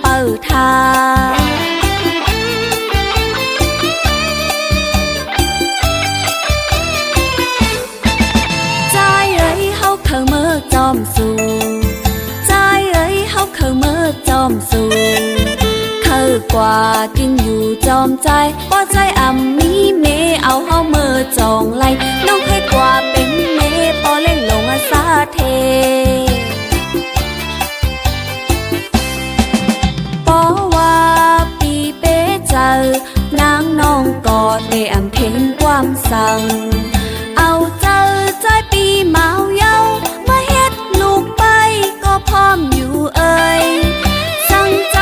เปิดทาใจเอ้ยเฮาเคยเมื่อจอมสู่ใจเอ้ยเฮาเคยเมื่อจอมสู่เคยกว่ากินอยู่จอมใจบ่ใจมีเมเอาเฮาเมื่อจองไลน้องเคยกว่าเป็นเมปอเล่งลงอาสาเทปอว่าปีเป้เจอนางน้องกอดได้เพ่งความสั่งเอาเจอใจปีเมาเย้ามาเฮ็ดลูกไปก็พร้อมอยู่เอ่ยสั่งใจ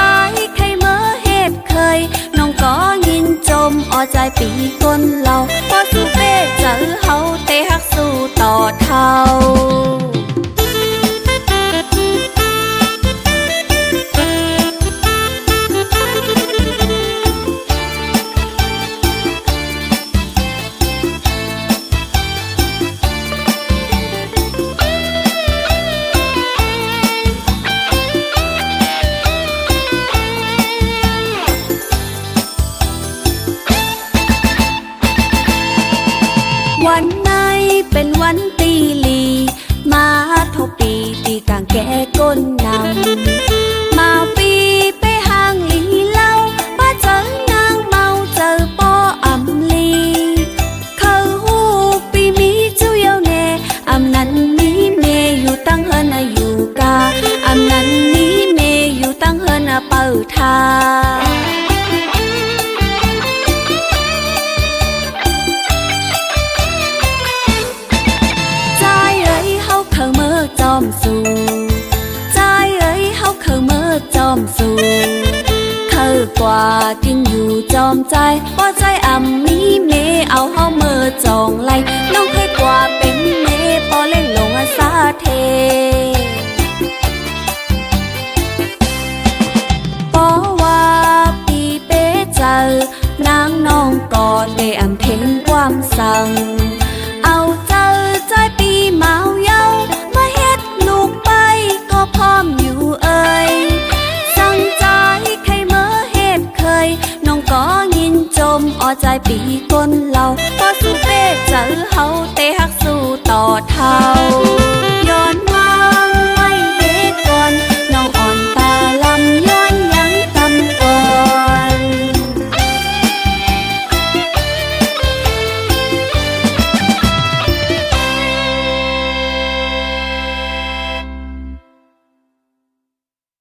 ใครเมื่อเฮ็ดเคยน้องก็ยินจมอ้อใจปีก้นเราพอสู้เป้เจอเฮาเตะฮักสู้ต่อเท่าวันไหนเป็นวันตีลีมาทบปีตีกลางแก่ก้นนำมาปีไปห่างลีเล่าป้าเจอนางเมาเจอปอลีเขาหูปีมีเจ้าเยาแน่นั้นมีเมอยู่ตั้งเฮินอยู่กานั้นมีเมอยู่ตั้งเฮินเปิดทาจอมสู่ใจเอ้ยเฮาเคยเมื่อจอมสู่เคยกว่ากินอยู่จอมใจบ่ใจมีเมเอาเฮาเมื่อจองไลน้องเคยกว่าเป็นเมปอเล่งลงอาสาเทปอว่าปีเป้เจอนางน้องกอดได้เพ่งความสั่งเอาเจอใจปีเมาเย้าพร้อมอยู่เอ่ยสั่งใจใครเมื่อเหตุเคยน้องก็ยินจมอ้อใจปีก้นเราพอสู้เป้เจอเฮาเตะฮักสู้ต่อเท่า